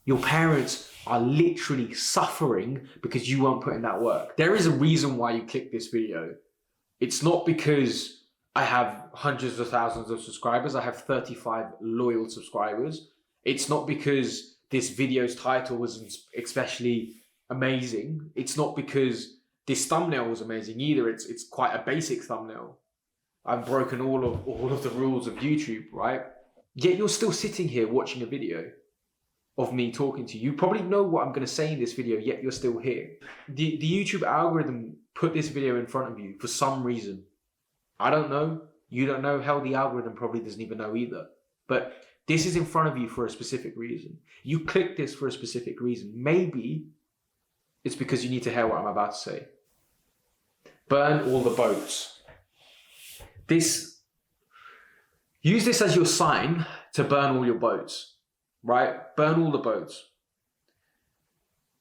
Your parents are literally suffering because you won't put in that work. There is a reason why you click this video. It's not because I have hundreds of thousands of subscribers. I have 35 loyal subscribers. It's not because this video's title was especially amazing. It's not because this thumbnail was amazing either. It's quite a basic thumbnail. I've broken all of the rules of YouTube, right? Yet you're still sitting here watching a video of me talking to you. You probably know what I'm going to say in this video, yet you're still here. The YouTube algorithm put this video in front of you for some reason. I don't know. You don't know. Hell, the algorithm probably doesn't even know either. But this is in front of you for a specific reason. You click this for a specific reason. Maybe it's because you need to hear what I'm about to say. Burn all the boats. Use this as your sign to burn all your boats, right? Burn all the boats.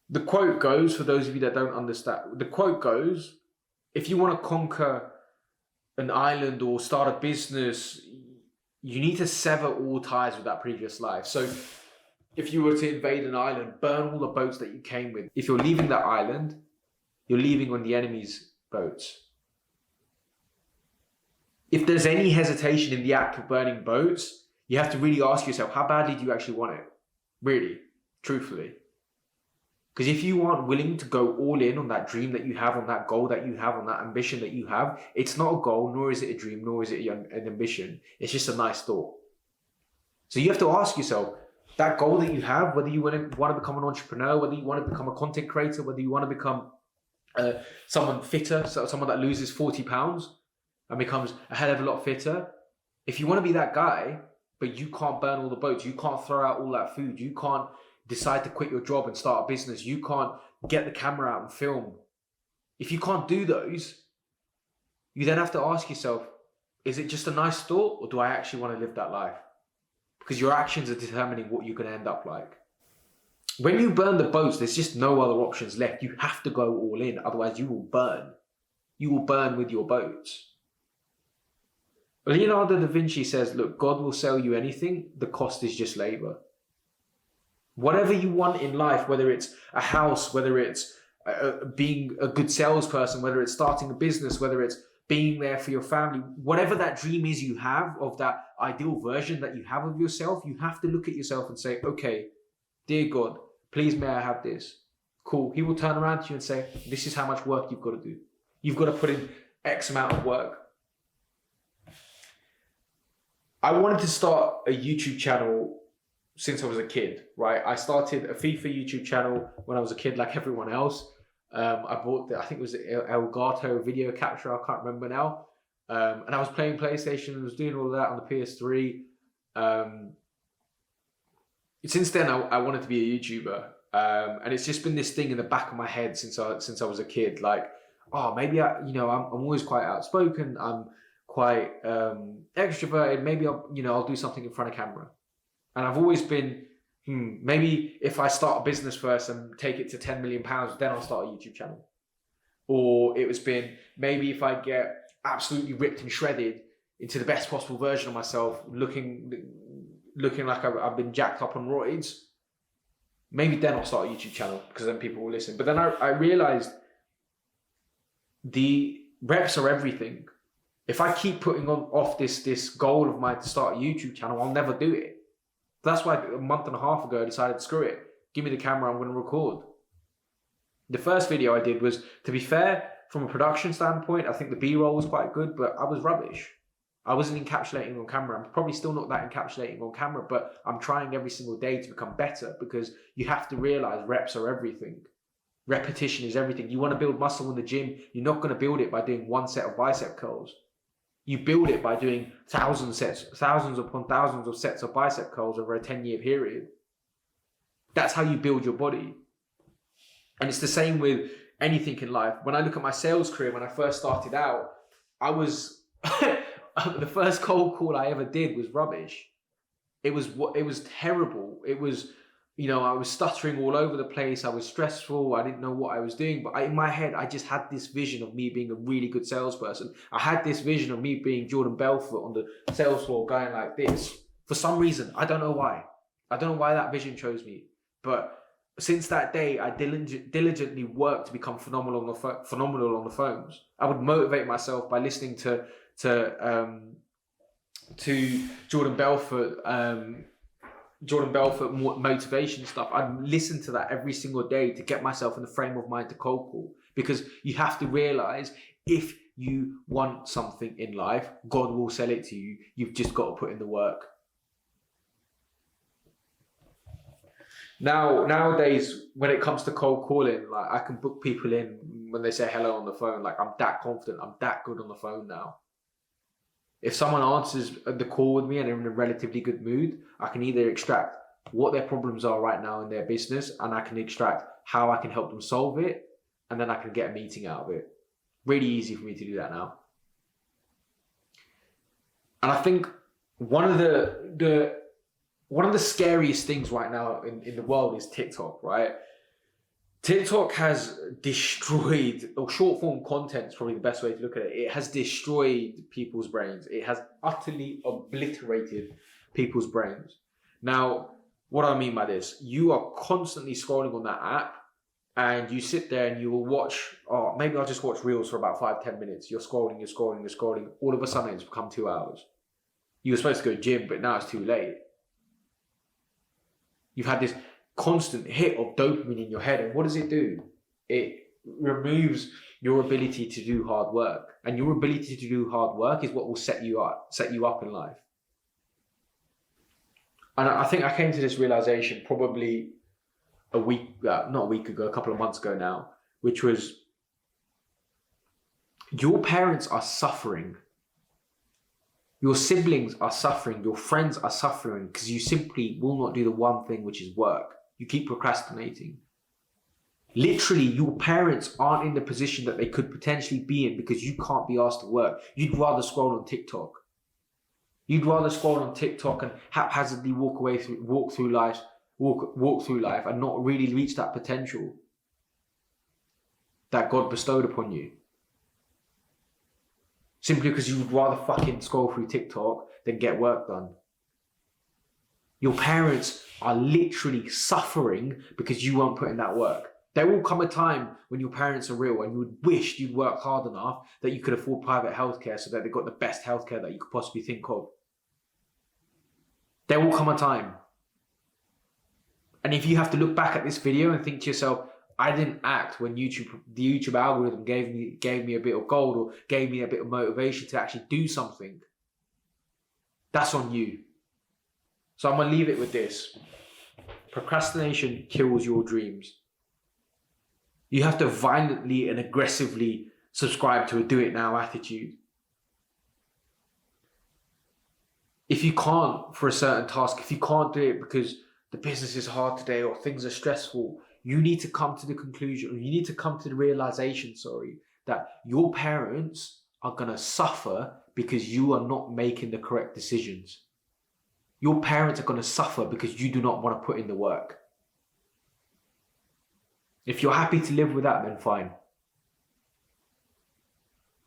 The quote goes, for those of you that don't understand, the quote goes, if you want to conquer an island or start a business, you need to sever all ties with that previous life. So if you were to invade an island, burn all the boats that you came with. If you're leaving that island, you're leaving on the enemy's boats. If there's any hesitation in the act of burning boats, you have to really ask yourself, how badly do you actually want it? Really, truthfully. Because if you aren't willing to go all in on that dream that you have, on that goal that you have, on that ambition that you have, it's not a goal, nor is it a dream, nor is it an ambition. It's just a nice thought. So you have to ask yourself, that goal that you have, whether you want to become an entrepreneur, whether you want to become a content creator, whether you want to become someone fitter, someone that loses 40 pounds and becomes a hell of a lot fitter. If you want to be that guy, but you can't burn all the boats, you can't throw out all that food, you can't decide to quit your job and start a business, you can't get the camera out and film. If you can't do those, you then have to ask yourself, is it just a nice thought, or do I actually want to live that life? Because your actions are determining what you're going to end up like. When you burn the boats, there's just no other options left. You have to go all in, otherwise you will burn. You will burn with your boats. Leonardo da Vinci says, look, God will sell you anything, the cost is just labor. Whatever you want in life, whether it's a house, whether it's being a good salesperson, whether it's starting a business, whether it's being there for your family, whatever that dream is you have of that ideal version that you have of yourself, you have to look at yourself and say, okay, dear God, please may I have this. Cool. He will turn around to you and say, this is how much work you've got to do. You've got to put in X amount of work. I wanted to start a YouTube channel since I was a kid, right? I started a FIFA YouTube channel when I was a kid, like everyone else. I bought I think it was Elgato video capture, I can't remember now. And I was playing PlayStation and was doing all of that on the PS3. Since then, I wanted to be a YouTuber. And it's just been this thing in the back of my head since I was a kid. Like, oh, maybe I'm always quite outspoken. I'm quite extroverted. Maybe I'll do something in front of camera. And I've always been, maybe if I start a business first and take it to 10 million pounds, then I'll start a YouTube channel. Or it was been, maybe if I get absolutely ripped and shredded into the best possible version of myself, looking like I've been jacked up on roids, maybe then I'll start a YouTube channel, because then people will listen. But then I realized the reps are everything. If I keep putting off this goal of mine to start a YouTube channel, I'll never do it. That's why a month and a half ago I decided, screw it, give me the camera, I'm going to record. The first video I did was, to be fair, from a production standpoint, I think the B-roll was quite good, but I was rubbish. I wasn't encapsulating on camera. I'm probably still not that encapsulating on camera, but I'm trying every single day to become better, because you have to realize reps are everything. Repetition is everything. You want to build muscle in the gym, you're not going to build it by doing one set of bicep curls. You build it by doing thousands upon thousands of sets of bicep curls over a 10-year period. That's how you build your body. And it's the same with anything in life. When I look at my sales career, when I first started out, I was the first cold call I ever did was rubbish. It was terrible. It was, I was stuttering all over the place. I was stressful. I didn't know what I was doing. But in my head, I just had this vision of me being a really good salesperson. I had this vision of me being Jordan Belfort on the sales floor going like this. For some reason, I don't know why. I don't know why that vision chose me. But since that day, I diligently worked to become phenomenal on the phones. I would motivate myself by listening to Jordan Belfort motivation stuff. I'd listen to that every single day to get myself in the frame of mind to cold call, because you have to realize, if you want something in life, God will sell it to you. You've just got to put in the work. Nowadays, when it comes to cold calling, like, I can book people in when they say hello on the phone. Like, I'm that confident, I'm that good on the phone now. If someone answers the call with me and they're in a relatively good mood, I can either extract what their problems are right now in their business, and I can extract how I can help them solve it, and then I can get a meeting out of it. Really easy for me to do that now. And I think one of the scariest things right now in the world is TikTok, right? TikTok has destroyed, or short form content is probably the best way to look at it. It has destroyed people's brains. It has utterly obliterated people's brains. Now, what do I mean by this? You are constantly scrolling on that app, and you sit there and you will watch, oh, maybe I'll just watch Reels for about 5-10 minutes. You're scrolling. All of a sudden, it's become 2 hours. You were supposed to go to gym, but now it's too late. You've had this constant hit of dopamine in your head, and what does it do? It removes your ability to do hard work, and your ability to do hard work is what will set you up in life. And I think I came to this realization probably a couple of months ago now, which was, your parents are suffering. Your siblings are suffering. Your friends are suffering because you simply will not do the one thing, which is work. You keep procrastinating. Literally, your parents aren't in the position that they could potentially be in because you can't be asked to work. You'd rather scroll on TikTok. You'd rather scroll on TikTok and haphazardly walk through life and not really reach that potential that God bestowed upon you. Simply because you would rather fucking scroll through TikTok than get work done. Your parents are literally suffering because you won't put in that work. There will come a time when your parents are real and you would wish you'd worked hard enough that you could afford private healthcare so that they got the best healthcare that you could possibly think of. There will come a time. And if you have to look back at this video and think to yourself, I didn't act when the YouTube algorithm gave me a bit of gold or gave me a bit of motivation to actually do something, that's on you. So I'm going to leave it with this. Procrastination kills your dreams. You have to violently and aggressively subscribe to a do it now attitude. If you can't for a certain task, if you can't do it because the business is hard today or things are stressful, you need to come to the conclusion, or you need to come to the realization, that your parents are going to suffer because you are not making the correct decisions. Your parents are going to suffer because you do not want to put in the work. If you're happy to live with that, then fine.